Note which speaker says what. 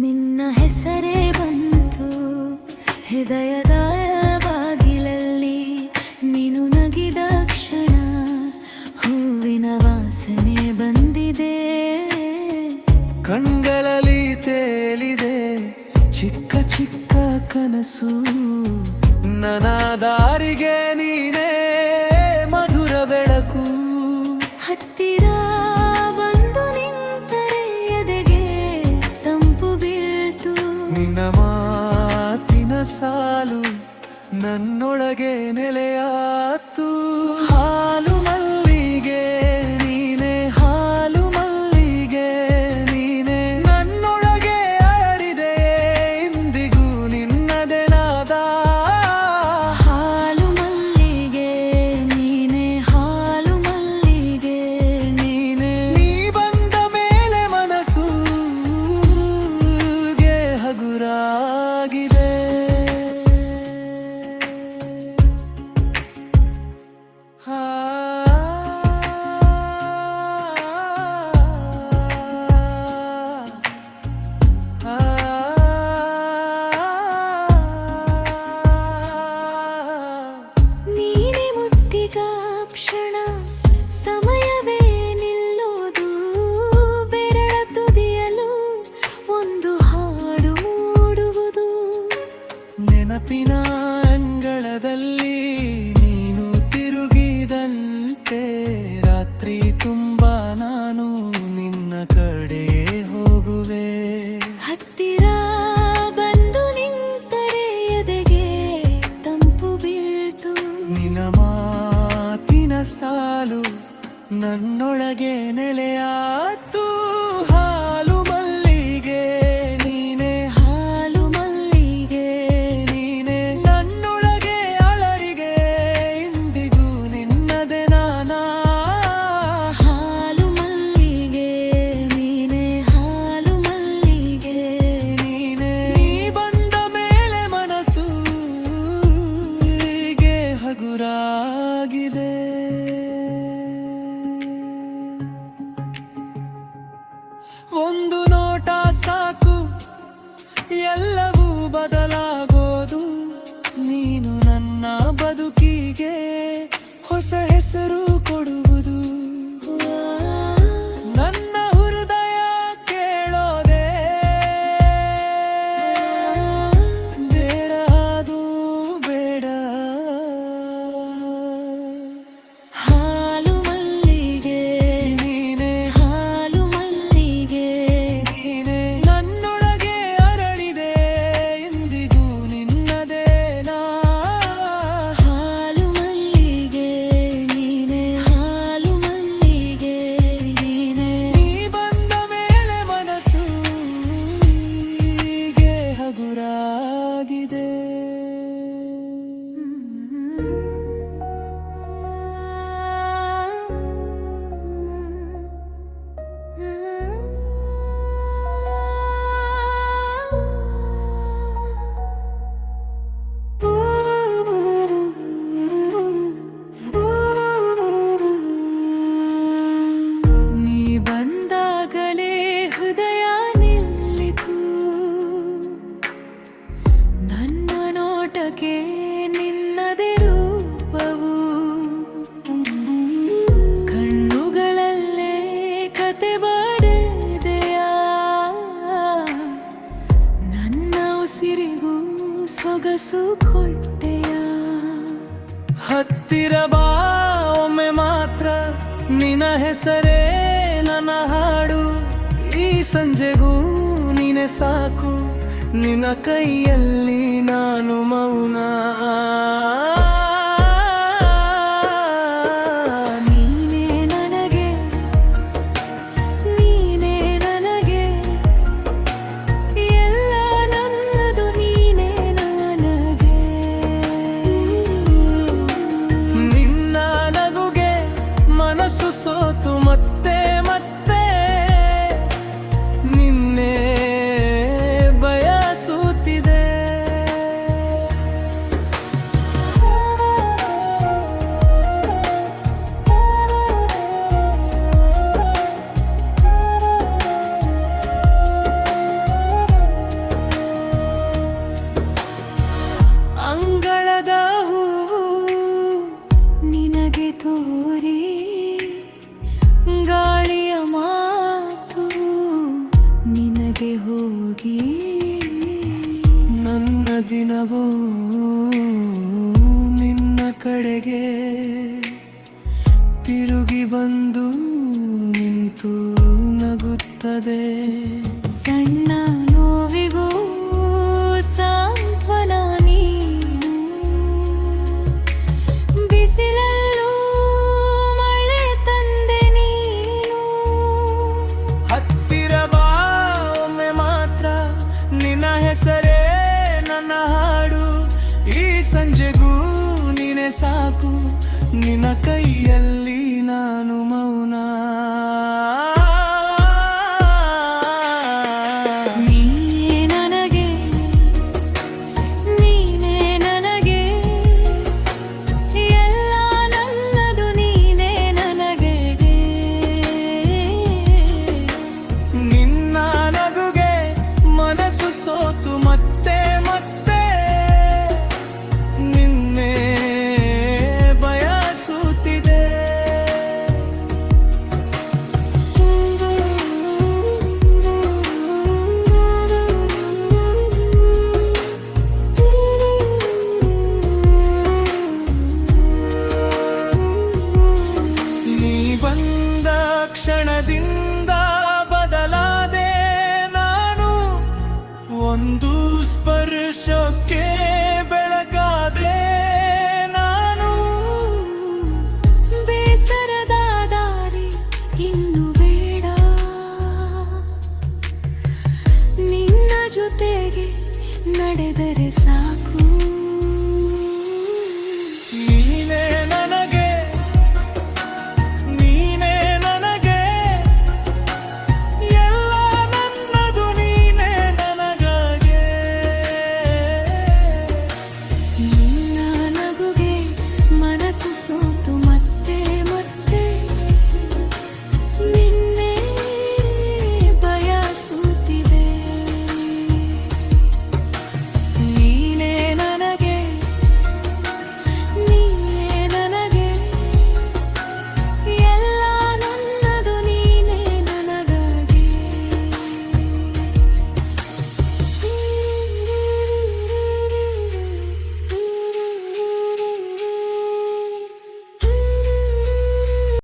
Speaker 1: ನಿನ್ನ ಹೆಸರೇ ಬಂತು ಹೃದಯದ ಬಾಗಿಲಲ್ಲಿ, ನೀನು ನಗಿದ ಕ್ಷಣ ಹೂವಿನ ವಾಸನೆ ಬಂದಿದೆ.
Speaker 2: ಕಣ್ಗಳಲ್ಲಿ ತೇಲಿದೆ ಚಿಕ್ಕ ಚಿಕ್ಕ ಕನಸು, ನನ್ನ ದಾರಿಗೆ ನೀನೇ ಮಧುರ ಬೆಳಕು.
Speaker 1: ಹತ್ತಿರ ಬಂದು ನಿಂತರೆ ಎದೆಗೆ ತಂಪು ಬೀಳ್ತು,
Speaker 2: ನಿನ್ನ ಮಾತಿನ ಸಾಲು ನನ್ನೊಳಗೆ ನೆಲೆಯಾತು. ಹಾಲು ಮಲ್ಲಿಗೆ ನೀನೆ, ಹಾಲು ಮಲ್ಲಿಗೆ ನೀನೆ, ನನ್ನೊಳಗೆ ಅರಳಿದೆ ಇಂದಿಗೂ ನಿನ್ನದೆ ನಾದ.
Speaker 1: ಹಾಲು ಮಲ್ಲಿಗೆ ನೀನೆ, ಹಾಲು ಮಲ್ಲಿಗೆ
Speaker 2: ನೀನೆ, ನೀ ಬಂದ ಮೇಲೆ ಮನಸ್ಸುಗೆ ಹಗುರಾಗಿದೆ.
Speaker 1: ನೀನೆ ಮುಟ್ಟಿದ ಕ್ಷಣ ಸಮಯವೇ ನಿಲ್ಲೋದು, ಬೆರಳ ತುದಿಯಲು ಒಂದು ಹಾಡು ಮೂಡುವುದು.
Speaker 2: ನೆನಪಿನ ಅಂಗಳದಲ್ಲಿ ನೀನು ತಿರುಗಿದಂತೆ, ರಾತ್ರಿ ತುಂಬ ನಾನು ನಿನ್ನ ಕಡೆ ಹೋಗುವೆ.
Speaker 1: ಹತ್ತಿರ ಬಂದು ನಿಂತರೆ ಎದೆಗೆ ತಂಪು ಬೀಳ್ತು,
Speaker 2: ನಿನ್ನ ಮಾತಿನ ಸಾಲು ನನ್ನೊಳಗೆ ನೆಲೆಯಾತು. ಹಾಲು ಮಲ್ಲಿಗೆ ನೀನೆ,
Speaker 1: ಹಾಲು ಮಲ್ಲಿಗೆ
Speaker 2: ನೀನೆ, ನನ್ನೊಳಗೆ ಅಲರಿಗೆ ಇಂದಿಗೂ ನಿನ್ನದೆ ನಾನಾ.
Speaker 1: ಹಾಲು ಮಲ್ಲಿಗೆ ನೀನೆ, ಹಾಲು ಮಲ್ಲಿಗೆ
Speaker 2: ನೀನೆ, ನೀ ಬಂದ ಮೇಲೆ ಮನಸ್ಸು ಹೀಗೆ ಹಗುರಾಗಿದೆ. ಒಂದು ನೋಟ ಸಾಕು ಎಲ್ಲವೂ ಬದಲಾಗೋದು, ನೀನು ನನ್ನ ಬದುಕಿಗೆ ಹೊಸ ಹೆಸರು ಕೊಡುವುದು. ನನ್ನ ಹೃದಯ ಕೇಳೋದೆ ಬೇಡ, ಅದು ಬೇಡ.
Speaker 1: ಹಾಲು ಮಲ್ಲಿಗೆ
Speaker 2: ನೀನೆ,
Speaker 1: ಹಾಲು ಮಲ್ಲಿಗೆ
Speaker 2: ನೀನೆ, ನನ್ನೊಳಗೆ ಅರಳಿದೆ ಎಂದಿಗೂ ನಿನ್ನದೇ ನಾ.
Speaker 1: ಹಾಲು ಮಲ್ಲಿಗೆ ನೀನೆ, ಹಾಲು ಮಲ್ಲಿಗೆ ನೀನೆ,
Speaker 2: ನೀ ಬಂದ ಮೇಲೆ ಮನಸ್ಸು ಹೀಗೆ ಹಗುರಾಗಿದೆ.
Speaker 1: ನೀ ಬಂದಾಗಲೇ ಹೃದಯ ನಿಲ್ಲಿತು, ನನ್ನ ನೋಟಕ್ಕೆ ನಿನ್ನದೇ ರೂಪವು. ಕಣ್ಣುಗಳಲ್ಲೇ ಕತೆ ಬರೆದೆಯಾ, ನನ್ನ ಉಸಿರಿಗೂ ಸೊಗಸು ಕೊಟ್ಟೆಯ.
Speaker 2: ಹತ್ತಿರ ಬಾ ಒಮ್ಮೆ ಮಾತ್ರ, ನಿನ್ನ ಹೆಸರೇ ನನ್ನ ಹಾಡು. ಈ ಸಂಜೆಗೂ ನೀನೆ ಸಾಕು, ನಿನ್ನ ಕೈಯಲ್ಲಿ ನಾನು ಮೌನ.
Speaker 1: ನೀನೇ ನನಗೆ, ನೀನೇ ನನಗೆ, ಎಲ್ಲ ನನ್ನದು ನೀನೇ ನನಗೆ.
Speaker 2: ಕಡೆಗೆ ತಿರುಗಿ ಬಂದು ನಿಂತು ನಗುತ್ತದೆ.
Speaker 1: ಸಣ್ಣ ನೋವಿಗೂ ಸಾಂತ್ವನ ನೀನು, ಬಿಸಿಲಲ್ಲೂ ಮಳೆ ತಂದೆ ನೀನು.
Speaker 2: ಹತ್ತಿರ ಬಾ ಒಮ್ಮೆ ಮಾತ್ರ, ನಿನ್ನ ಹೆಸರೇ ನನ್ನ ಹಾಡು. ಈ ಸಂಜೆಗೂ ನೀನೆ ಸಾಕು, ನಿನ್ನ ಕೈಯಲ್ಲಿ ನಾನು ಮೌನ.